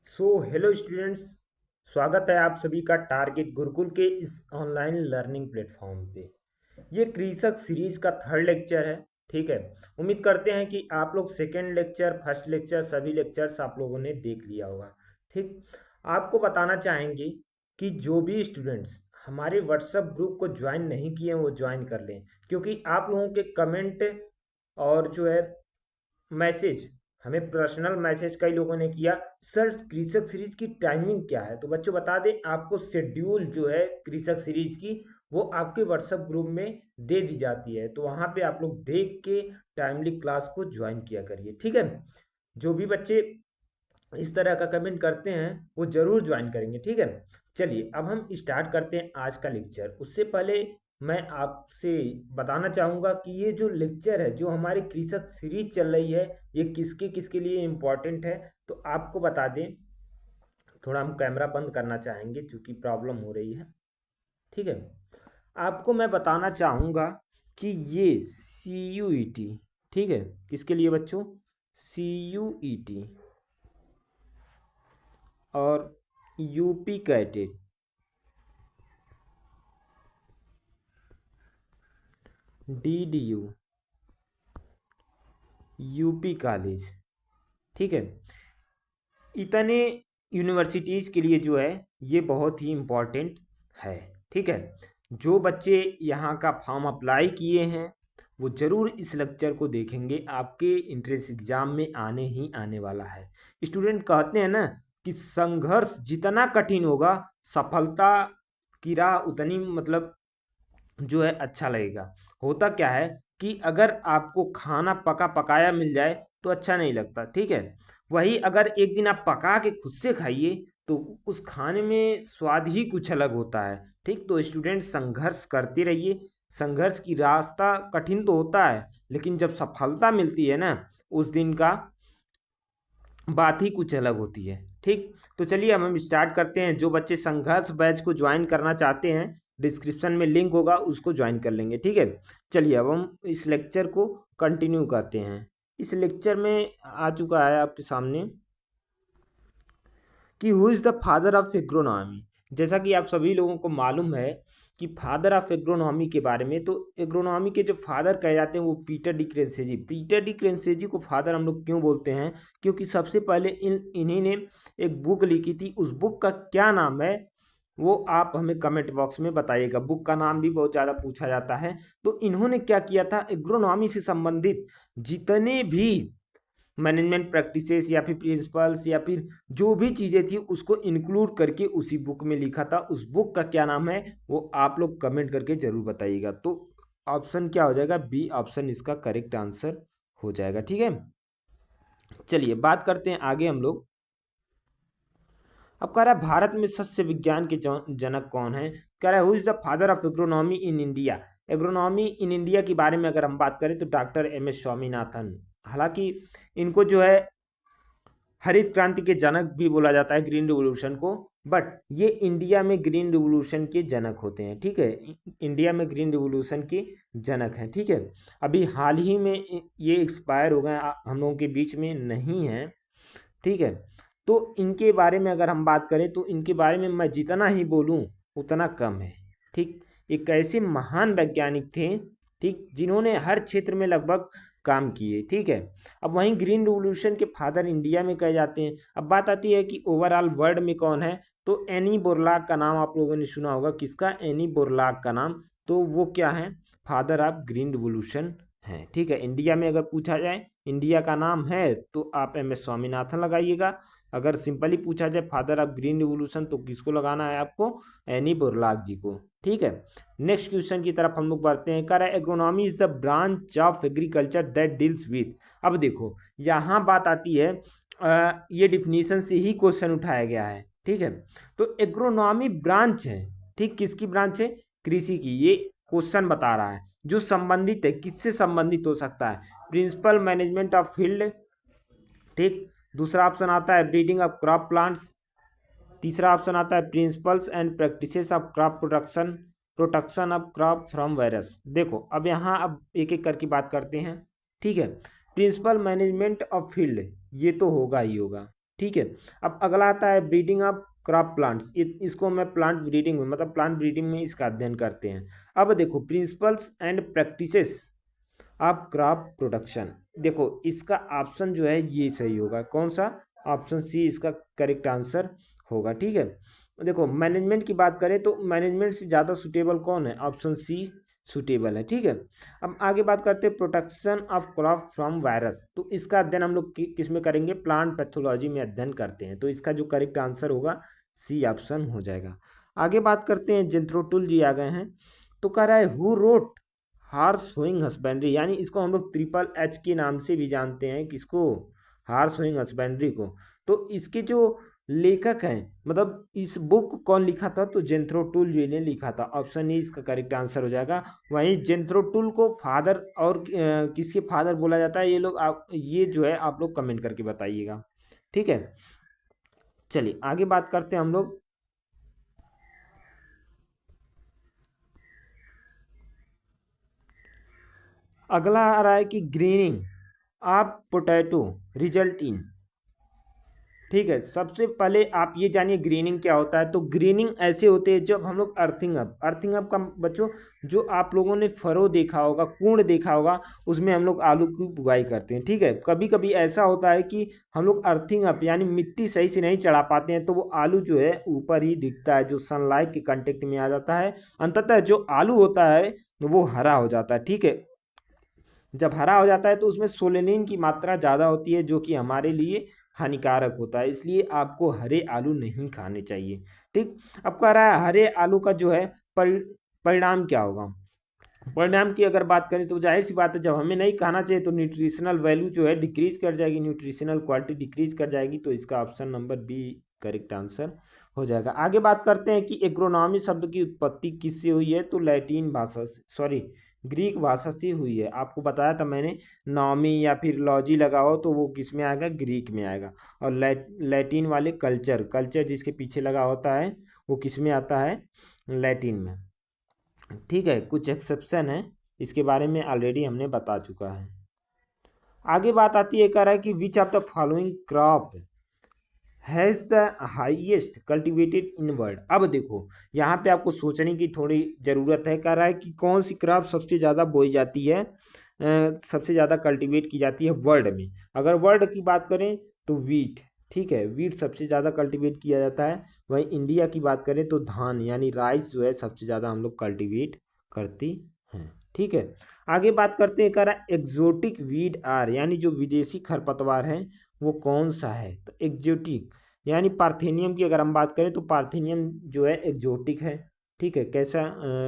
Hello students. स्वागत है आप सभी का टारगेट गुरुकुल के इस ऑनलाइन लर्निंग प्लेटफॉर्म पे। ये कृषक सीरीज का थर्ड लेक्चर है। ठीक है। उम्मीद करते हैं कि आप लोग सेकेंड लेक्चर, फर्स्ट लेक्चर, सभी लेक्चर्स आप लोगों ने देख लिया होगा। ठीक। आपको बताना चाहेंगे कि जो भी स्टूडेंट्स हमारे व्हाट्सएप ग्रुप को ज्वाइन नहीं किए हैं वो ज्वाइन कर लें, क्योंकि आप लोगों के कमेंट और जो है मैसेज, हमें पर्सनल मैसेज कई लोगों ने किया, सर कृषक सीरीज की टाइमिंग क्या है। तो बच्चों बता दें, आपको शेड्यूल जो है कृषक सीरीज की वो आपके व्हाट्सएप ग्रुप में दे दी जाती है, तो वहाँ पे आप लोग देख के टाइमली क्लास को ज्वाइन किया करिए। ठीक है। जो भी बच्चे इस तरह का कमेंट करते हैं वो जरूर ज्वाइन करेंगे। ठीक है। चलिए अब हम स्टार्ट करते हैं आज का लेक्चर। उससे पहले मैं आपसे बताना चाहूँगा कि ये जो लेक्चर है, जो हमारी कृषक सीरीज चल रही है, ये किसके किसके लिए इम्पोर्टेंट है। तो आपको बता दें, थोड़ा हम कैमरा बंद करना चाहेंगे क्योंकि प्रॉब्लम हो रही है। ठीक है। आपको मैं बताना चाहूँगा कि ये CUET, ठीक है, किसके लिए बच्चों? CUET और UP CATET, DDU, UP college, ठीक है, इतने यूनिवर्सिटीज़ के लिए जो है ये बहुत ही इम्पोर्टेंट है। ठीक है। जो बच्चे यहाँ का फॉर्म अप्लाई किए हैं वो ज़रूर इस लेक्चर को देखेंगे, आपके इंट्रेंस एग्ज़ाम में आने ही आने वाला है। स्टूडेंट कहते हैं ना कि संघर्ष जितना कठिन होगा, सफलता की राह उतनी मतलब जो है अच्छा लगेगा। होता क्या है कि अगर आपको खाना पका पकाया मिल जाए तो अच्छा नहीं लगता। ठीक है। वही अगर एक दिन आप पका के खुद से खाइए तो उस खाने में स्वाद ही कुछ अलग होता है। ठीक। तो स्टूडेंट संघर्ष करते रहिए। संघर्ष की रास्ता कठिन तो होता है, लेकिन जब सफलता मिलती है ना, उस दिन का बात ही कुछ अलग होती है। ठीक। तो चलिए अब हम स्टार्ट करते हैं। जो बच्चे संघर्ष बैच को ज्वाइन करना चाहते हैं, डिस्क्रिप्शन में लिंक होगा, उसको ज्वाइन कर लेंगे। ठीक है। चलिए अब हम इस लेक्चर को कंटिन्यू करते हैं। इस लेक्चर में आ चुका है आपके सामने कि who is the father of agronomy. जैसा कि आप सभी लोगों को मालूम है कि फादर ऑफ एग्रोनॉमी के बारे में, तो एग्रोनॉमी के जो फादर कहे जाते हैं वो पीटर डी क्रेन्सेजी। पीटर डी क्रेन्सेजी को फादर हम लोग क्यों बोलते हैं? क्योंकि सबसे पहले इन्हीं ने एक बुक लिखी थी। उस बुक का क्या नाम है वो आप हमें कमेंट बॉक्स में बताइएगा। बुक का नाम भी बहुत ज़्यादा पूछा जाता है। तो इन्होंने क्या किया था, एग्रोनॉमी से संबंधित जितने भी मैनेजमेंट प्रैक्टिसेस या फिर प्रिंसिपल्स या फिर जो भी चीज़ें थी उसको इंक्लूड करके उसी बुक में लिखा था। उस बुक का क्या नाम है वो आप लोग कमेंट करके ज़रूर बताइएगा। तो ऑप्शन क्या हो जाएगा? बी ऑप्शन इसका करेक्ट आंसर हो जाएगा। ठीक है। चलिए बात करते हैं आगे हम लोग। अब कह रहा है भारत में सस्य विज्ञान के जनक कौन है? कह रहा है who is the father of agronomy in India. Agronomy in India के बारे में अगर हम बात करें तो डॉक्टर MS स्वामीनाथन। हालांकि इनको जो है हरित क्रांति के जनक भी बोला जाता है, ग्रीन रिवॉल्यूशन को, बट ये इंडिया में ग्रीन रिवॉल्यूशन के जनक होते हैं। ठीक है। इंडिया में ग्रीन रिवॉल्यूशन के जनक हैं। ठीक है। अभी हाल ही में ये एक्सपायर हो गए, हम लोगों के बीच में नहीं है। ठीक है। तो इनके बारे में अगर हम बात करें तो इनके बारे में मैं जितना ही बोलूं उतना कम है। ठीक। एक ऐसे महान वैज्ञानिक थे, ठीक, जिन्होंने हर क्षेत्र में लगभग काम किए। ठीक है। अब वहीं ग्रीन रिवॉल्यूशन के फादर इंडिया में कहे जाते हैं। अब बात आती है कि ओवरऑल वर्ल्ड में कौन है, तो एनी बोरलॉग का नाम आप लोगों ने सुना होगा। किसका? एनी बोरलॉग का नाम। तो वो क्या है? फादर ऑफ ग्रीन रिवॉल्यूशन है। ठीक है। इंडिया में अगर पूछा जाए, इंडिया का नाम है, तो आप MS स्वामीनाथन लगाइएगा। अगर सिंपली पूछा जाए फादर ऑफ ग्रीन रिवॉल्यूशन तो किसको लगाना है आपको? एनी बोरलॉग जी को। ठीक है। नेक्स्ट क्वेश्चन की तरफ हम लोग बढ़ते हैं। कह रहा है agronomy is the branch of agriculture that deals with. अब देखो यहाँ बात आती है, ये डिफिनीशन से ही क्वेश्चन उठाया गया है। ठीक है। तो एग्रोनॉमी ब्रांच है। ठीक। किसकी ब्रांच है? कृषि की। ये क्वेश्चन बता रहा है जो संबंधित है। किससे संबंधित हो सकता है? Principle management of field. ठीक। दूसरा ऑप्शन आता है ब्रीडिंग ऑफ क्रॉप प्लांट्स। तीसरा ऑप्शन आता है principles and practices of crop production, protection of crop from virus. देखो अब यहाँ अब एक एक करके बात करते हैं। ठीक है। प्रिंसिपल मैनेजमेंट ऑफ फील्ड ये तो होगा ही होगा। ठीक है। अब अगला आता है ब्रीडिंग ऑफ क्रॉप प्लांट्स। इसको मैं प्लांट ब्रीडिंग में मतलब प्लांट ब्रीडिंग में इसका अध्ययन करते हैं। अब देखो principles and practices of crop production. देखो इसका ऑप्शन जो है ये सही होगा, कौन सा? ऑप्शन सी इसका करेक्ट आंसर होगा। ठीक है। देखो मैनेजमेंट की बात करें तो मैनेजमेंट से ज़्यादा सुटेबल कौन है? ऑप्शन सी सुटेबल है। ठीक है। अब आगे बात करते हैं protection of crop from virus. तो इसका अध्ययन हम लोग किस में करेंगे? प्लांट पैथोलॉजी में अध्ययन करते हैं। तो इसका जो करेक्ट आंसर होगा सी ऑप्शन हो जाएगा। आगे बात करते हैं जेंथ्रोटुल जी आ गए हैं। तो कह रहा है who wrote horse hoeing husbandry, यानी इसको हम लोग ट्रिपल एच के नाम से भी जानते हैं। किसको? हार्स होइंग हस्बेंड्री को। तो इसके जो लेखक हैं मतलब इस बुक को कौन लिखा था? तो जेंथ्रोटुल जी ने लिखा था। ऑप्शन ए इसका करेक्ट आंसर हो जाएगा। वहीं जेंथ्रोटुल को फादर और किसके फादर बोला जाता है? ये लोग आप ये जो है आप लोग कमेंट करके बताइएगा। ठीक है। चलिए आगे बात करते हैं हम लोग। अगला आ रहा है कि grinning of potato result in. ठीक है। सबसे पहले आप ये जानिए ग्रीनिंग क्या होता है। तो ग्रीनिंग ऐसे होते हैं जब हम लोग अर्थिंग अप का बच्चों जो आप लोगों ने फरो देखा होगा, कुंड देखा होगा, उसमें हम लोग आलू की बुआई करते हैं। ठीक है। कभी कभी ऐसा होता है कि हम लोग अर्थिंग अप यानी मिट्टी सही से नहीं चढ़ा पाते हैं, तो वो आलू जो है ऊपर ही दिखता है, जो सनलाइट के कांटेक्ट में आ जाता है। अंततः जो आलू होता है वो हरा हो जाता है। ठीक है। जब हरा हो जाता है तो उसमें सोलेनिन की मात्रा ज़्यादा होती है, जो कि हमारे लिए हानिकारक होता है। इसलिए आपको हरे आलू नहीं खाने चाहिए। ठीक। अब कह रहा है हरे आलू का जो है परिणाम क्या होगा? परिणाम की अगर बात करें तो जाहिर सी बात है, जब हमें नहीं खाना चाहिए तो न्यूट्रिशनल वैल्यू जो है डिक्रीज कर जाएगी, न्यूट्रिशनल क्वालिटी डिक्रीज कर जाएगी। तो इसका option number B correct answer हो जाएगा। आगे बात करते हैं कि एग्रोनॉमी शब्द की उत्पत्ति किससे हुई है? तो लैटिन भाषा से, सॉरी ग्रीक भाषा से हुई है। आपको बताया था मैंने, नॉमी या फिर लॉजी लगाओ तो वो किस में आएगा? ग्रीक में आएगा। और लैटिन वाले कल्चर जिसके पीछे लगा होता है वो किस में आता है? लैटिन में। ठीक है। कुछ एक्सेप्शन है, इसके बारे में ऑलरेडी हमने बता चुका है। आगे बात आती है, कह रहा है कि which of the following crop has the highest cultivated in world. अब देखो यहाँ पे आपको सोचने की थोड़ी ज़रूरत है। कह रहा है कि कौन सी क्रॉप सबसे ज़्यादा बोई जाती है, सबसे ज़्यादा कल्टीवेट की जाती है वर्ल्ड में। अगर वर्ल्ड की बात करें तो वीट। ठीक है। वीट सबसे ज़्यादा कल्टीवेट किया जाता है। वहीं इंडिया की बात करें तो धान यानी राइस जो है सबसे ज़्यादा हम लोग कल्टीवेट करती हैं। ठीक है। आगे बात करते हैं, कह रहा है एक्जोटिक वीड आर, यानी जो विदेशी खरपतवार है वो कौन सा है? तो एक्जोटिक यानी पार्थेनियम की अगर हम बात करें तो पार्थेनियम जो है एक्जोटिक है। ठीक है। कैसा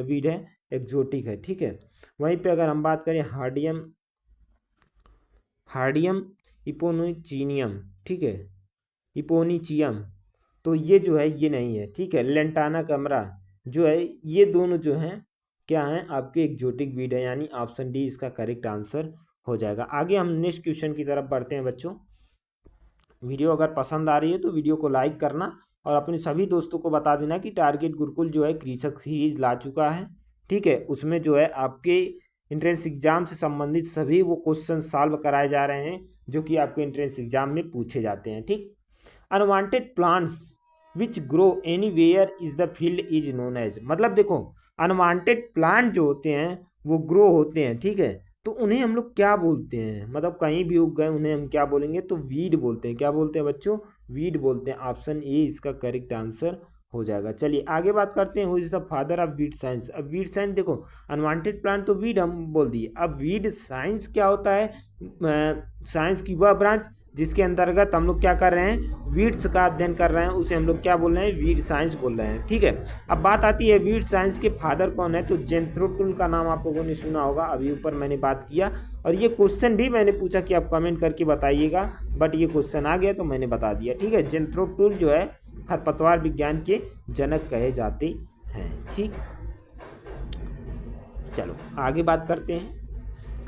वीड है? एक्जोटिक है। ठीक है। वहीं पे अगर हम बात करें हार्डियम इपोनिचीनियम, ठीक है, इपोनिचियम, तो ये जो है ये नहीं है। ठीक है। लेंटाना कमरा जो है, ये दोनों जो हैं क्या हैं? आपके एक्जोटिक वीड है, यानी ऑप्शन डी इसका करेक्ट आंसर हो जाएगा। आगे हम नेक्स्ट क्वेश्चन की तरफ बढ़ते हैं बच्चों। वीडियो अगर पसंद आ रही है तो वीडियो को लाइक करना और अपने सभी दोस्तों को बता देना कि टारगेट गुरुकुल जो है कृषक सीरीज ला चुका है। ठीक है। उसमें जो है आपके एंट्रेंस एग्जाम से संबंधित सभी वो क्वेश्चन सॉल्व कराए जा रहे हैं जो कि आपके एंट्रेंस एग्जाम में पूछे जाते हैं। ठीक। Unwanted plants which grow anywhere is the field is known as. मतलब देखो अनवांटेड प्लांट जो होते हैं वो ग्रो होते हैं। ठीक है। तो उन्हें हम लोग क्या बोलते हैं? मतलब कहीं भी उग गए उन्हें हम क्या बोलेंगे? तो वीड बोलते हैं। क्या बोलते हैं बच्चों? वीड बोलते हैं। ऑप्शन ए इसका करेक्ट आंसर हो जाएगा। चलिए आगे बात करते हैं, who is the father of weed science. अब वीड साइंस देखो अनवांटेड प्लांट तो वीड हम बोल दिए, अब वीड साइंस क्या होता है? साइंस की वह ब्रांच जिसके अंतर्गत हम लोग क्या कर रहे हैं? वीड्स का अध्ययन कर रहे हैं, उसे हम लोग क्या बोल रहे हैं? वीड साइंस बोल रहे हैं। ठीक है। अब बात आती है वीड साइंस के फादर कौन है? तो जेंथ्रोटुल का नाम आप लोगों ने सुना होगा, अभी ऊपर मैंने बात किया। और ये क्वेश्चन भी मैंने पूछा कि आप कमेंट करके बताइएगा, बट ये क्वेश्चन आ गया तो मैंने बता दिया। ठीक है। जेंथ्रोटुल जो है खरपतवार विज्ञान के जनक कहे जाते हैं। ठीक। चलो आगे बात करते हैं।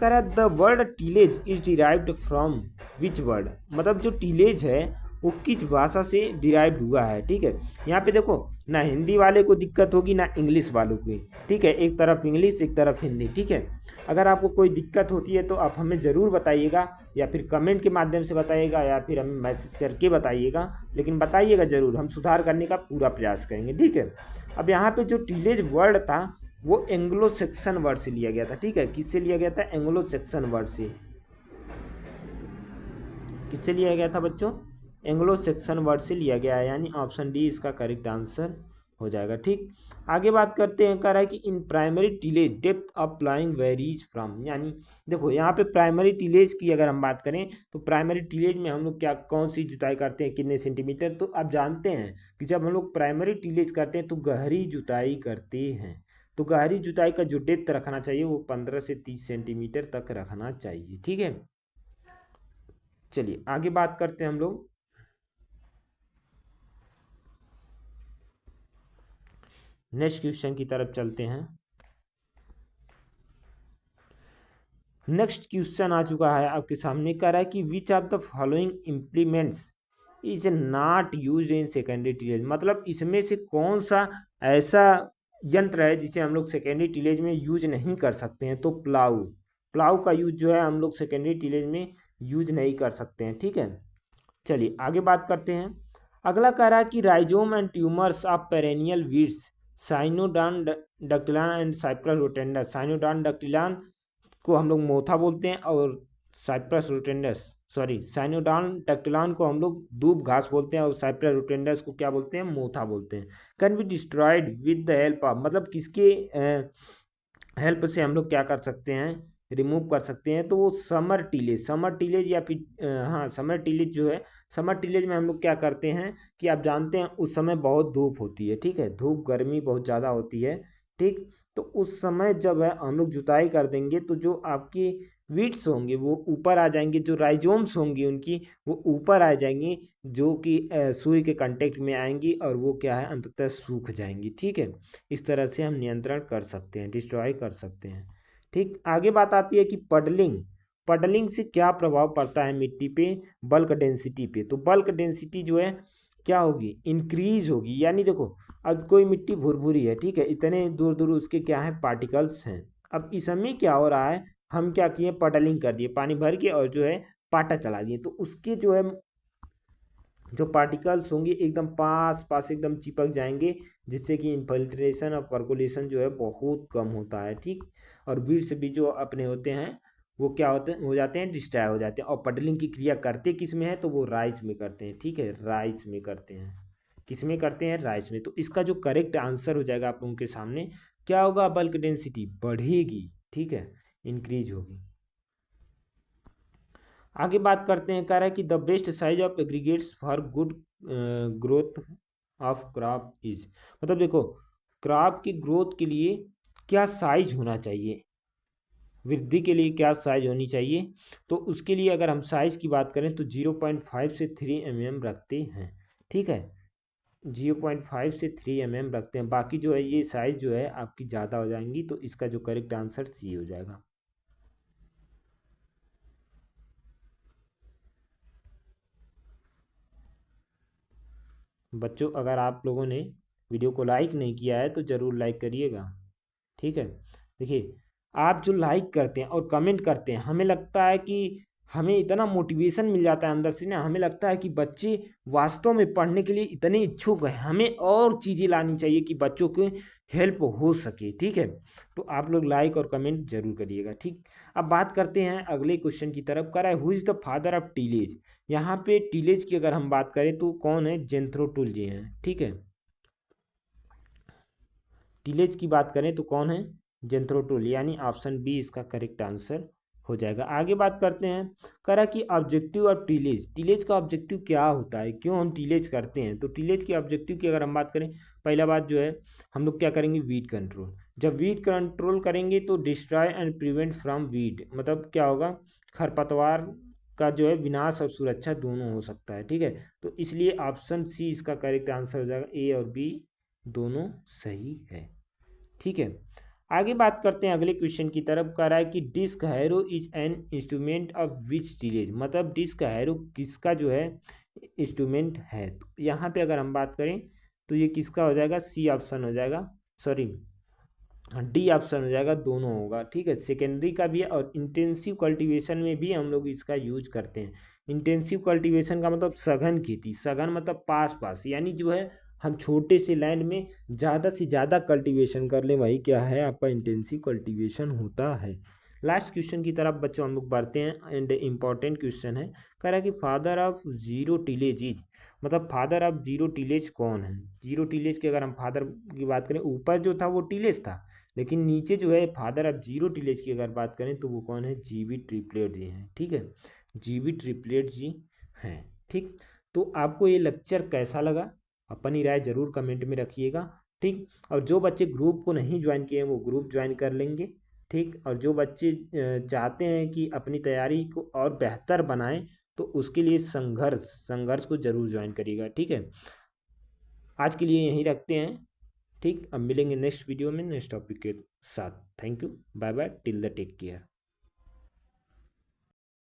कह रहा the word tillage is derived from which word. मतलब जो टीलेज है वो किस भाषा से डिराइव्ड हुआ है। ठीक है, यहाँ पे देखो ना हिंदी वाले को दिक्कत होगी ना इंग्लिश वालों को। ठीक है, एक तरफ इंग्लिश एक तरफ हिंदी। ठीक है, अगर आपको कोई दिक्कत होती है तो आप हमें ज़रूर बताइएगा, या फिर कमेंट के माध्यम से बताइएगा, या फिर हमें मैसेज करके बताइएगा, लेकिन बताइएगा ज़रूर, हम सुधार करने का पूरा प्रयास करेंगे। ठीक है, अब यहाँ पे जो टीलेज वर्ड था वो एंग्लो सेक्सन वर्ड से लिया गया था। ठीक है, किससे लिया गया था? एंग्लो सेक्सन वर्ड से। किससे लिया गया था बच्चों? एंग्लो सेक्सन वर्ड से लिया गया है, यानी ऑप्शन डी इसका करेक्ट आंसर हो जाएगा। ठीक, आगे बात करते हैं, कह रहा है कि in primary tillage depth of प्लाइंग varies from, यानी देखो यहाँ पे प्राइमरी टिलेज की अगर हम बात करें तो प्राइमरी टिलेज में हम लोग क्या कौन सी जुताई करते हैं, कितने सेंटीमीटर? तो आप जानते हैं कि जब हम लोग प्राइमरी टिलेज करते हैं तो गहरी जुताई करते हैं। तो गहरी जुताई का जो डेप्थ रखना चाहिए वो 15 से 30 सेंटीमीटर तक रखना चाहिए। ठीक है, चलिए आगे बात करते हैं हम लोग। नेक्स्ट क्वेश्चन की तरफ चलते हैं। नेक्स्ट क्वेश्चन आ चुका है आपके सामने, कह रहा है कि which of the following implements is not use in secondary tillage, मतलब इसमें से कौन सा ऐसा यंत्र है जिसे हम लोग सेकेंडरी टिलेज में यूज नहीं कर सकते हैं? तो प्लाऊ, प्लाऊ का यूज जो है हम लोग सेकेंडरी टिलेज में यूज नहीं कर सकते हैं। ठीक है, चलिए आगे बात करते हैं। अगला कह रहा है कि rhizome and tumours of perennial weeds Cynodon dactylon and Cyperus rotundus, Cynodon dactylon को हम लोग मोथा बोलते हैं, और साइप्रस रोटेंडस साइनोडान डक्टिलान को हम लोग दूब घास बोलते हैं, और साइप्रस रोटेंडस को क्या बोलते हैं? मोथा बोलते हैं। Can be destroyed with the help of, मतलब किसके हेल्प से हम लोग क्या कर सकते हैं? रिमूव कर सकते हैं। तो वो समर टीलेज या फिर हाँ समर टीलेज जो है, समर टीलेज में हम लोग क्या करते हैं कि आप जानते हैं उस समय बहुत धूप होती है। ठीक है, धूप गर्मी बहुत ज़्यादा होती है। ठीक, तो उस समय जब है हम लोग जुताई कर देंगे तो जो आपकी वीड्स होंगे वो ऊपर आ जाएंगे, जो राइजोम्स होंगी उनकी वो ऊपर आ जाएंगी, जो कि सूर्य के कांटेक्ट में आएंगी और वो क्या है अंततः सूख जाएंगी। ठीक है, इस तरह से हम नियंत्रण कर सकते हैं, डिस्ट्रॉय कर सकते हैं। ठीक, आगे बात आती है कि पडलिंग, पडलिंग से क्या प्रभाव पड़ता है मिट्टी पे? बल्क डेंसिटी पे। तो बल्क डेंसिटी जो है क्या होगी? इंक्रीज होगी। यानी देखो अब कोई मिट्टी भुरभुरी है, ठीक है, इतने दूर दूर उसके क्या है पार्टिकल्स हैं। अब इस समय क्या हो रहा है, हम क्या किए? पडलिंग कर दिए, पानी भर के और जो है पाटा चला दिए, तो उसके जो है जो पार्टिकल्स होंगे एकदम पास पास एकदम चिपक जाएंगे, जिससे कि इन्फिल्ट्रेशन और पर्कुलेशन जो है बहुत कम होता है। ठीक, और बीड्स भी जो अपने होते हैं वो क्या होते हैं, हो जाते हैं, डिस्ट्रॉय हो जाते हैं। और पडलिंग की क्रिया करते किस में है? तो वो राइस में करते हैं। ठीक है, राइस में करते हैं। किस में करते हैं? राइस में। तो इसका जो करेक्ट आंसर हो जाएगा आप लोगों के सामने, क्या होगा? बल्क डेंसिटी बढ़ेगी। ठीक है, इंक्रीज होगी। आगे बात करते हैं, कह रहा है कि the best size of aggregates for good growth of crop is, मतलब देखो क्रॉप की ग्रोथ के लिए क्या साइज होना चाहिए, वृद्धि के लिए क्या साइज होनी चाहिए? तो उसके लिए अगर हम साइज की बात करें तो 0.5 से 3 mm रखते हैं। ठीक है, 0.5 से 3 mm रखते हैं। बाकी जो है ये साइज जो है आपकी ज़्यादा हो जाएंगी, तो इसका जो करेक्ट आंसर सी हो जाएगा। बच्चों अगर आप लोगों ने वीडियो को लाइक नहीं किया है तो ज़रूर लाइक करिएगा। ठीक है, देखिए आप जो लाइक करते हैं और कमेंट करते हैं, हमें लगता है कि हमें इतना मोटिवेशन मिल जाता है अंदर से ना, हमें लगता है कि बच्चे वास्तव में पढ़ने के लिए इतने इच्छुक हैं, हमें और चीज़ें लानी चाहिए कि बच्चों को हेल्प हो सके। ठीक है, तो आप लोग लाइक और कमेंट जरूर करिएगा। ठीक, अब बात करते हैं अगले क्वेश्चन की तरफ। कह रहा है who is the father of tillage, यहाँ पे टीलेज की अगर हम बात करें तो कौन है? जेंथ्रोटुल जी हैं। ठीक है, टीलेज की बात करें तो कौन है? जेंथ्रोटुल, यानी ऑप्शन बी इसका करेक्ट आंसर हो जाएगा। आगे बात करते हैं, कह रहा कि ऑब्जेक्टिव ऑफ टीलेज, टीलेज का ऑब्जेक्टिव क्या होता है, क्यों हम टीलेज करते हैं? तो टीलेज के ऑब्जेक्टिव की अगर हम बात करें, पहला बात जो है हम लोग क्या करेंगे? Weed control. जब वीड कंट्रोल करेंगे तो destroy and prevent from weed, मतलब क्या होगा? खरपतवार का जो है विनाश और सुरक्षा दोनों हो सकता है। ठीक है, तो इसलिए ऑप्शन सी इसका करेक्ट आंसर हो जाएगा। ए और बी दोनों सही है। ठीक है, आगे बात करते हैं अगले क्वेश्चन की तरफ। कह रहा है कि disc harrow is an instrument of which tillage, मतलब डिस्क हैरो किसका जो है इंस्ट्रूमेंट है। तो यहाँ पे अगर हम बात करें तो ये किसका हो जाएगा, सी ऑप्शन हो जाएगा, सॉरी डी ऑप्शन हो जाएगा, दोनों होगा। ठीक है, सेकेंडरी का भी है और इंटेंसिव कल्टीवेशन में भी हम लोग इसका यूज करते हैं। इंटेंसिव कल्टीवेशन का मतलब सघन खेती, सघन मतलब पास पास, यानी जो है हम छोटे से लैंड में ज़्यादा से ज़्यादा कल्टीवेशन कर लें, वही क्या है आपका इंटेंसिव कल्टीवेशन होता है। लास्ट क्वेश्चन की तरफ बच्चों हम लोग बढ़ते हैं एंड इम्पॉर्टेंट क्वेश्चन है। कह रहा है कि father of zero tillage is, मतलब फादर ऑफ जीरो टिलेज कौन है। जीरो टिलेज की अगर हम फादर की बात करें, ऊपर जो था वो टिलेज था, लेकिन नीचे जो है फादर ऑफ जीरो टिलेज की अगर बात करें तो वो कौन है, जीबी ट्रिपलेट जी हैं। ठीक है, जीबी ट्रिपलेट जी हैं। ठीक, तो आपको ये लेक्चर कैसा लगा, अपनी राय जरूर कमेंट में रखिएगा। ठीक, और जो बच्चे ग्रुप को नहीं ज्वाइन किए हैं वो ग्रुप ज्वाइन कर लेंगे। ठीक, और जो बच्चे चाहते हैं कि अपनी तैयारी को और बेहतर बनाएं तो उसके लिए संघर्ष संघर्ष को जरूर ज्वाइन करिएगा। ठीक है, आज के लिए यहीं रखते हैं। ठीक, अब मिलेंगे नेक्स्ट वीडियो में नेक्स्ट टॉपिक के साथ। Thank you, bye bye, till the take care.